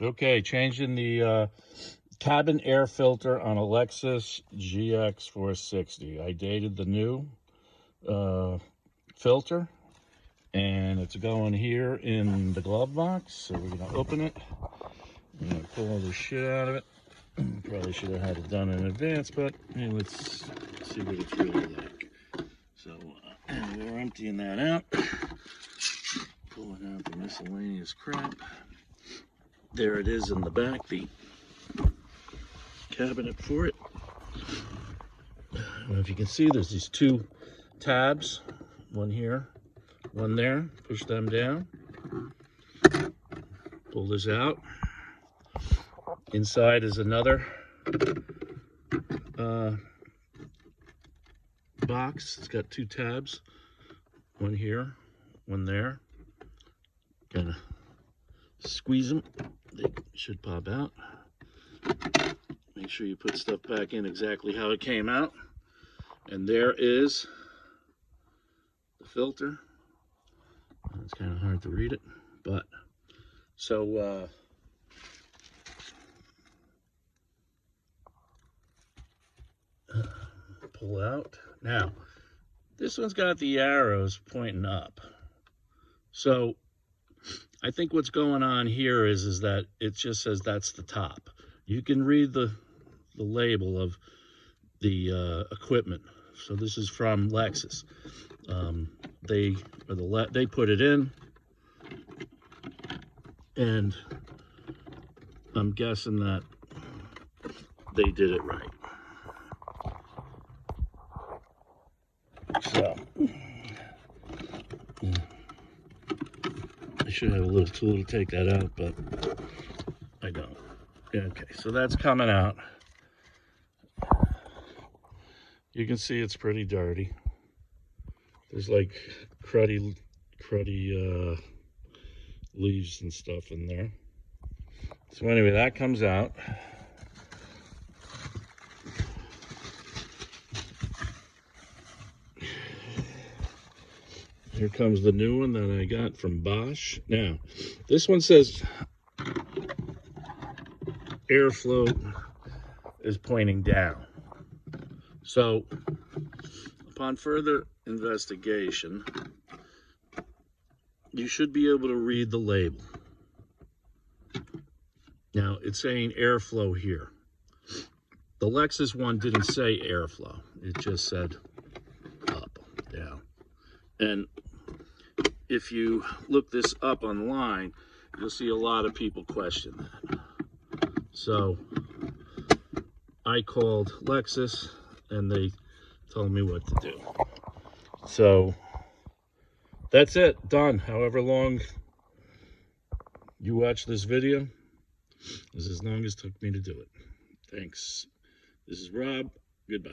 Okay, changing the cabin air filter on a Lexus GX460. I dated the new filter, and it's going here in the glove box. So we're gonna open it. I'm gonna pull all the shit out of it. Probably should have had it done in advance, but hey, let's see what it's really like. So we're emptying that out, pulling out the miscellaneous crap. There it is in the back, the cabinet for it. I don't know if you can see, there's these two tabs, one here, one there. Push them down, pull this out. Inside is another box. It's got two tabs, one here, one there. Gonna squeeze them, they should pop out. Make sure you put stuff back in exactly how it came out. And there is the filter. It's kind of hard to read it, but so pull out. Now, this one's got the arrows pointing up. So I think what's going on here is that it just says that's the top. You can read the label of the equipment. So this is from Lexus. They put it in, and I'm guessing that they did it right. So I should have a little tool to take that out, but I don't. Okay, so that's coming out. You can see it's pretty dirty. There's like cruddy leaves and stuff in there. So anyway, that comes out. Here comes the new one that I got from Bosch. Now, this one says airflow is pointing down. So, upon further investigation, you should be able to read the label. Now, it's saying airflow here. The Lexus one didn't say airflow. It just said up, down. And if you look this up online, you'll see a lot of people question that. So I called Lexus and they told me what to do. So that's it, done. However long you watch this video is as long as it took me to do it. Thanks. This is Rob. Goodbye.